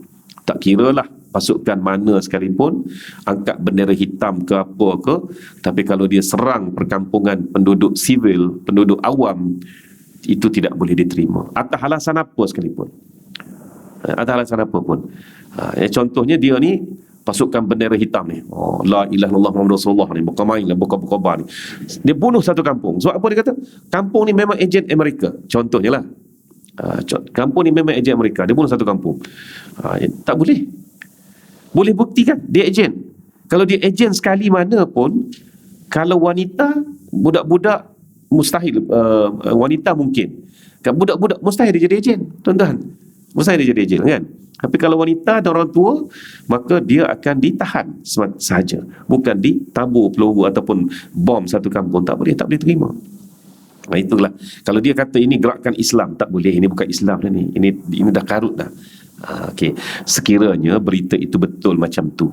tak kiralah pasukan mana sekalipun, angkat bendera hitam ke apa ke, tapi kalau dia serang perkampungan penduduk sivil, penduduk awam, itu tidak boleh diterima atas alasan apa sekalipun. Atas alasan apa pun. Contohnya dia ni pasukan bendera hitam ni, la ilaha illallah Muhammad Rasulullah ni, bukan main lah, bukan khabar ni, dia bunuh satu kampung. Sebab apa dia kata? Kampung ni memang ejen Amerika, contohnya lah. Kampung ni memang ejen Amerika, dia bunuh satu kampung. Tak boleh. Boleh buktikan dia ejen. Kalau dia ejen sekali mana pun, kalau wanita, budak-budak mustahil, wanita mungkin, budak-budak mustahil dia jadi ejen, tuan-tuan, mustahil dia jadi ejen kan. Tapi kalau wanita dan orang tua, maka dia akan ditahan sahaja, bukan ditabur peluru ataupun bom satu kampung. Tak boleh terima. Itulah, kalau dia kata ini gerakan Islam, tak boleh, ini bukan Islam dah ni, ini dah karut dah. Okey, sekiranya berita itu betul macam tu,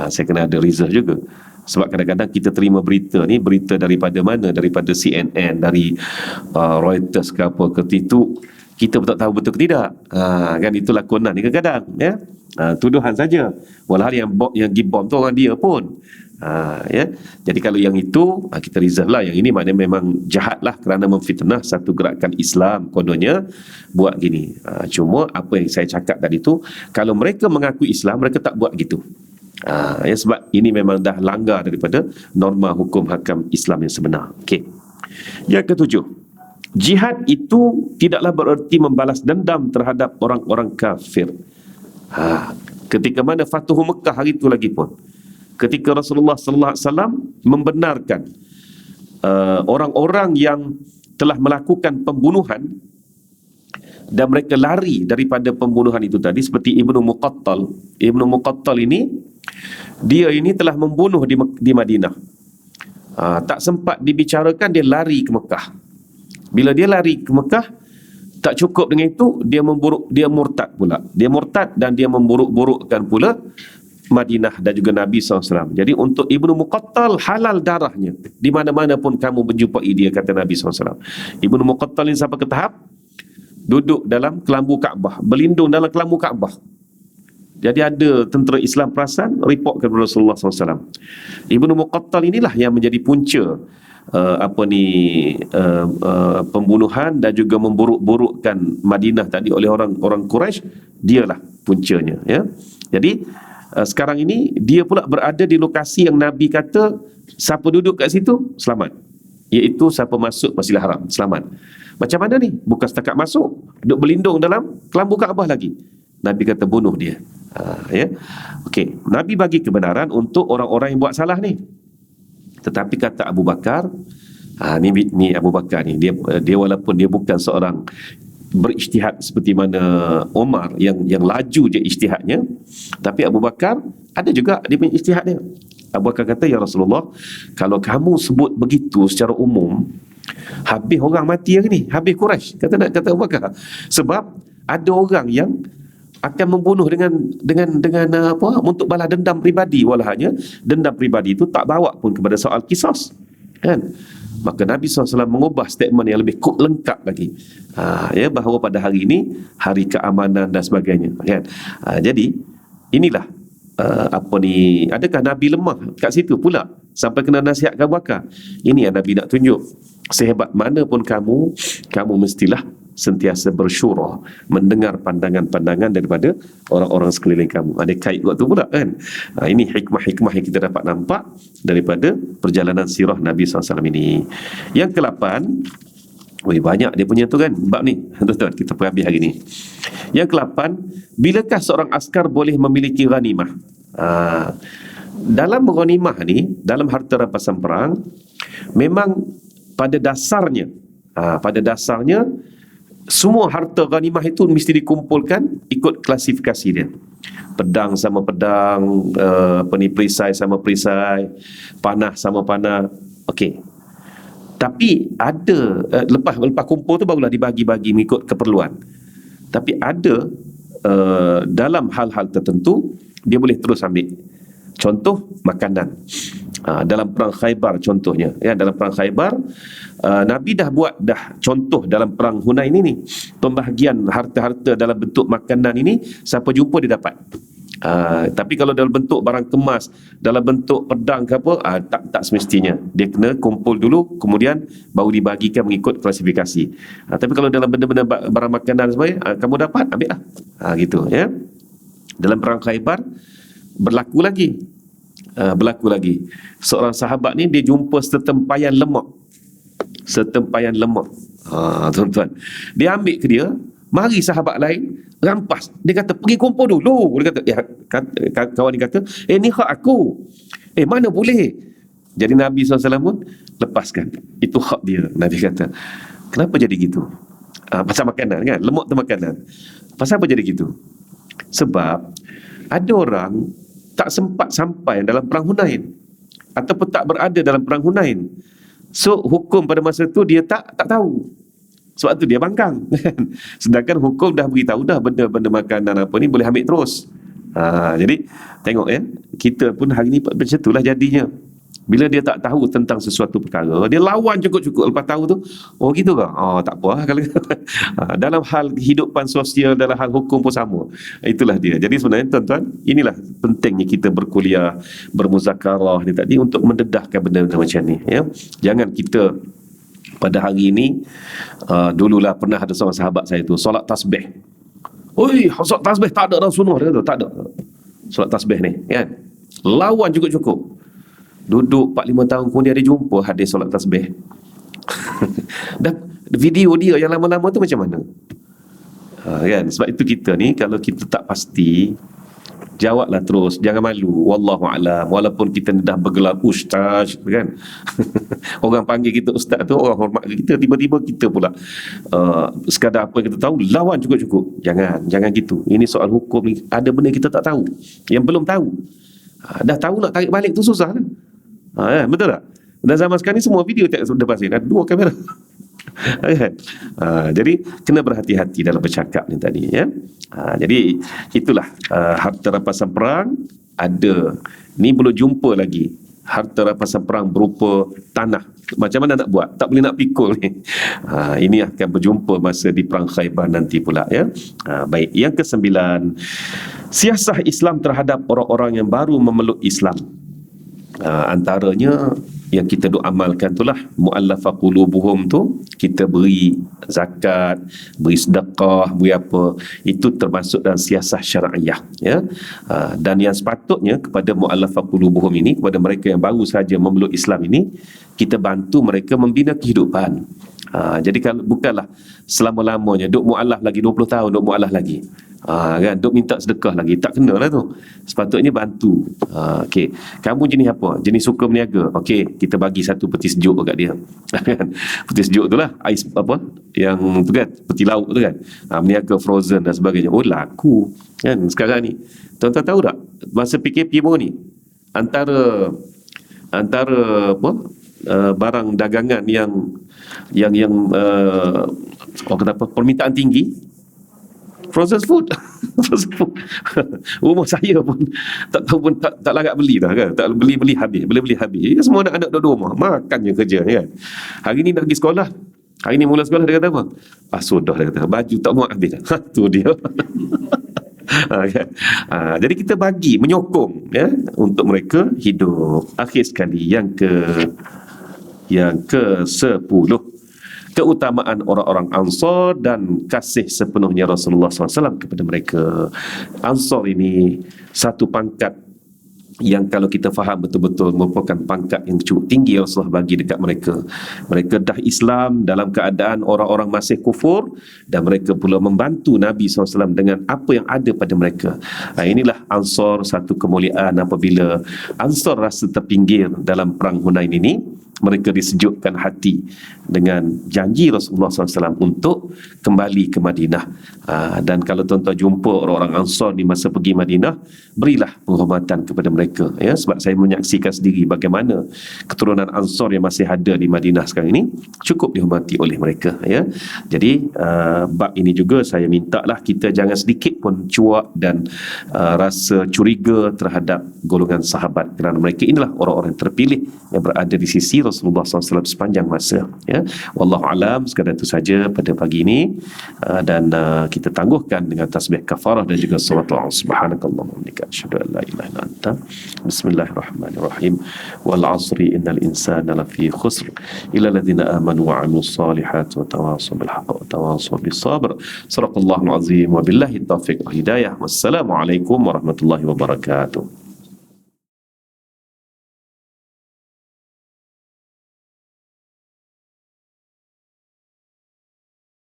saya kena ada reserve juga. Sebab kadang-kadang kita terima berita ni, berita daripada mana? Daripada CNN, dari Reuters ke apa ke, itu kita pun tak tahu betul ke tidak. Kan itu lakonan ni kadang-kadang, ya. Tuduhan saja. Walhal yang pergi bom tu orang dia pun. Ya. Jadi kalau yang itu, kita reserve lah. Yang ini maknanya memang jahat lah, kerana memfitnah satu gerakan Islam, kononnya buat gini. Cuma apa yang saya cakap tadi tu, kalau mereka mengaku Islam, mereka tak buat gitu. Ya, sebab ini memang dah langgar daripada norma hukum hakam Islam yang sebenar. Okey. Yang ketujuh, jihad itu tidaklah bererti membalas dendam terhadap orang-orang kafir. Ketika mana Fatuhu Mekah hari itu lagi pun, ketika Rasulullah sallallahu alaihi wasallam membenarkan orang-orang yang telah melakukan pembunuhan dan mereka lari daripada pembunuhan itu tadi, seperti Ibnu Muqattal. Ibnu Muqattal ini, dia ini telah membunuh di Madinah. Tak sempat dibicarakan, dia lari ke Mekah. Bila dia lari ke Mekah, tak cukup dengan itu, dia murtad pula. Dia murtad dan dia memburuk-burukkan pula Madinah dan juga Nabi SAW. Jadi untuk Ibnu Muqattal halal darahnya, di mana-mana pun kamu berjumpai dia, kata Nabi SAW. Ibnu Muqattal ini sampai ke tahap duduk dalam kelambu Kaabah, berlindung dalam kelambu Kaabah. Jadi ada tentera Islam perasan report kepada Rasulullah SAW. Ibnu Muqattal inilah yang menjadi punca pembunuhan dan juga memburuk-burukkan Madinah tadi oleh orang Quraisy. Dialah puncanya, ya. Jadi sekarang ini dia pula berada di lokasi yang Nabi kata siapa duduk kat situ selamat, iaitu siapa masuk Masjidil Haram selamat. Macam mana ni? Bukan setakat masuk, duduk berlindung dalam kelambu Kaabah lagi. Nabi kata bunuh dia. Ya. Okey, Nabi bagi kebenaran untuk orang-orang yang buat salah ni. Tetapi kata Abu Bakar, ni Abu Bakar ni, dia walaupun dia bukan seorang berijtihad seperti mana Umar yang laju je ijtihadnya, tapi Abu Bakar ada juga dia punya ijtihad dia. Abu Bakar kata, ya Rasulullah, kalau kamu sebut begitu secara umum, habis orang mati hari ni, habis Quraisy, kata Abu Bakar. Sebab ada orang yang akan membunuh dengan apa, untuk balas dendam pribadi, walahnya dendam pribadi itu tak bawa pun kepada soal kisos, kan? Maka Nabi SAW mengubah statement yang lebih lengkap lagi, ya, bahawa pada hari ini hari keamanan dan sebagainya, kan? Jadi inilah adakah Nabi lemah kat situ pula sampai kena nasihat Abu Bakar? Ini yang Nabi nak tunjuk, sehebat mana pun kamu mestilah sentiasa bersyura, mendengar pandangan-pandangan daripada orang-orang sekeliling kamu. Ada kait waktu pula, kan? Ini hikmah-hikmah yang kita dapat nampak daripada perjalanan sirah Nabi SAW ini. Yang ke-8, banyak dia punya tu kan, bab ni. Tuan-tuan, kita pergi habis hari ni. Yang ke-8, bilakah seorang askar boleh memiliki ghanimah? Dalam ghanimah ni, dalam harta rampasan perang, memang pada dasarnya semua harta ghanimah itu mesti dikumpulkan ikut klasifikasi dia. Pedang sama pedang, perisai sama perisai, panah sama panah. Okey. Tapi ada lepas kumpul tu barulah dibagi-bagi mengikut keperluan. Tapi ada dalam hal-hal tertentu dia boleh terus ambil. Contoh makanan. Dalam perang Khaybar contohnya, ya, dalam perang Khaybar Nabi dah buat contoh dalam perang Hunain ini, pembahagian harta-harta dalam bentuk makanan ini siapa jumpa dia dapat. Tapi kalau dalam bentuk barang kemas, dalam bentuk pedang ke apa, tak semestinya. Dia kena kumpul dulu, kemudian baru dibagikan mengikut klasifikasi. Tapi kalau dalam benda-benda barang makanan sebagainya, kamu dapat, ambil lah. Gitu, ya. Dalam perang Khaybar berlaku lagi seorang sahabat ni dia jumpa setempayan lemak, tuan-tuan, dia ambil ke dia, mari sahabat lain rampas, dia kata pergi kumpul dulu. Dia kata, kawan dia kata, ni hak aku, mana boleh. Jadi Nabi SAW pun lepaskan, itu hak dia. Nabi kata, kenapa jadi gitu? Pasal makanan kan, lemak tu makanan. Pasal apa jadi gitu? Sebab ada orang tak sempat sampai dalam perang Hunain, ataupun tak berada dalam perang Hunain. So hukum pada masa tu dia tak tahu. Sebab tu dia bangkang. Sedangkan hukum dah beritahu dah benda-benda makanan apa ni boleh ambil terus. Jadi tengok, ya, kita pun hari ni macam itulah jadinya. Bila dia tak tahu tentang sesuatu perkara, dia lawan cukup-cukup. Lepas tahu tu, gitu ke? Tak apa kalau dalam hal kehidupan sosial, dalam hal hukum pun sama. Itulah dia. Jadi sebenarnya tuan-tuan, inilah pentingnya kita berkuliah, bermuzakarah ni tadi untuk mendedahkan benda-benda macam ni, ya. Jangan kita pada hari ini, dululah pernah ada seorang sahabat saya tu solat tasbih. Solat tasbih tak ada dalam sunnah, dia kata tak ada solat tasbih ni, kan. Lawan cukup-cukup. Duduk 4-5 tahun kemudian dia jumpa hadis solat tasbih. Dan video dia yang lama-lama tu macam mana? Kan? Sebab itu kita ni, kalau kita tak pasti, jawablah terus, jangan malu. Wallahualam. Walaupun kita dah bergelar ustaz, kan. Orang panggil kita ustaz tu, orang hormat kita, tiba-tiba kita pula sekadar apa yang kita tahu, lawan cukup-cukup. Jangan gitu. Ini soal hukum ni, ada benda kita tak tahu, yang belum tahu. Dah tahu nak tarik balik tu susah lah. Betul tak? Dan zaman sekarang ni semua video tak sudah pasti ada 2 kamera. Jadi kena berhati-hati dalam bercakap ni tadi, ya. Jadi itulah harta rampasan perang ada. Ni belum jumpa lagi harta rampasan perang berupa tanah. Macam mana nak buat? Tak boleh nak pikul ni. Ini akan berjumpa masa di perang Khaybar nanti pula, ya. Baik, yang ke-9, siasah Islam terhadap orang-orang yang baru memeluk Islam. Antaranya yang kita duk amalkan itulah mu'allafah qulubuhum tu, kita beri zakat, beri sedekah, beri apa, itu termasuk dalam siasah syar'iyah, ya. Dan yang sepatutnya kepada mu'allafah qulubuhum ini, kepada mereka yang baru saja memeluk Islam ini, kita bantu mereka membina kehidupan. Jadi kalau bukanlah selama-lamanya duk mu'allaf lagi 20 tahun duk mu'allaf lagi, kan, duk minta sedekah lagi, tak kena lah tu. Sepatutnya bantu. Okey, kamu jenis apa? Jenis suka berniaga. Okey, kita bagi satu peti sejuk kat dia. Peti sejuk tu lah, ais apa yang tu kan, peti lauk tu kan, berniaga frozen dan sebagainya. Laku kan sekarang ni. Tuan-tuan tahu tak, masa PKP pun ni, antara apa, barang dagangan yang orang kata apa, permintaan tinggi, frozen food. Frozen food. Rumah saya pun tak tahu pun tak larat beli dah kan. Tak beli habis. Beli habis. Ya, semua anak-anak duduk rumah, makan je kerja kan. Hari ni nak pergi sekolah. Hari ni mula sekolah, dia kata apa? Sudah, dia kata baju tak muat habis dah. Tu dia. Kan? Jadi kita bagi, menyokong, ya, untuk mereka hidup. Akhir sekali, yang ke-10, keutamaan orang-orang Ansar dan kasih sepenuhnya Rasulullah SAW kepada mereka. Ansar ini satu pangkat yang kalau kita faham betul-betul merupakan pangkat yang cukup tinggi Rasulullah bagi dekat mereka. Mereka dah Islam dalam keadaan orang-orang masih kufur, dan mereka pula membantu Nabi SAW dengan apa yang ada pada mereka. Inilah Ansar, satu kemuliaan apabila Ansar rasa terpinggir dalam perang Hunain ini. mereka disejukkan hati dengan janji Rasulullah SAW untuk kembali ke Madinah. Dan kalau tuan-tuan jumpa orang-orang Ansar di masa pergi Madinah, berilah penghormatan kepada mereka, ya, sebab saya menyaksikan sendiri bagaimana keturunan Ansar yang masih ada di Madinah sekarang ini cukup dihormati oleh mereka, ya. Jadi bab ini juga saya mintalah kita jangan sedikit pun cuak dan rasa curiga terhadap golongan sahabat, kerana mereka inilah orang-orang terpilih yang berada di sisi Rasulullah SAW sepanjang masa, ya. Wallahu alam, sekadar itu saja pada pagi ini, dan kita tangguhkan dengan tasbih kafarah dan juga salatul subhanakallahumma wa bihamdika asyhadu an la ilaha illa anta bismillahirrahmanirrahim wal 'asri innal insana lafi khusr illa alladhina amanu wa 'amilus solihati wa tawassaw bil haqqi wa tawassaw bis sabr. Shadaqallahul azim wa billahi taufiq wal hidayah. Wassalamu alaikum warahmatullahi wabarakatuh.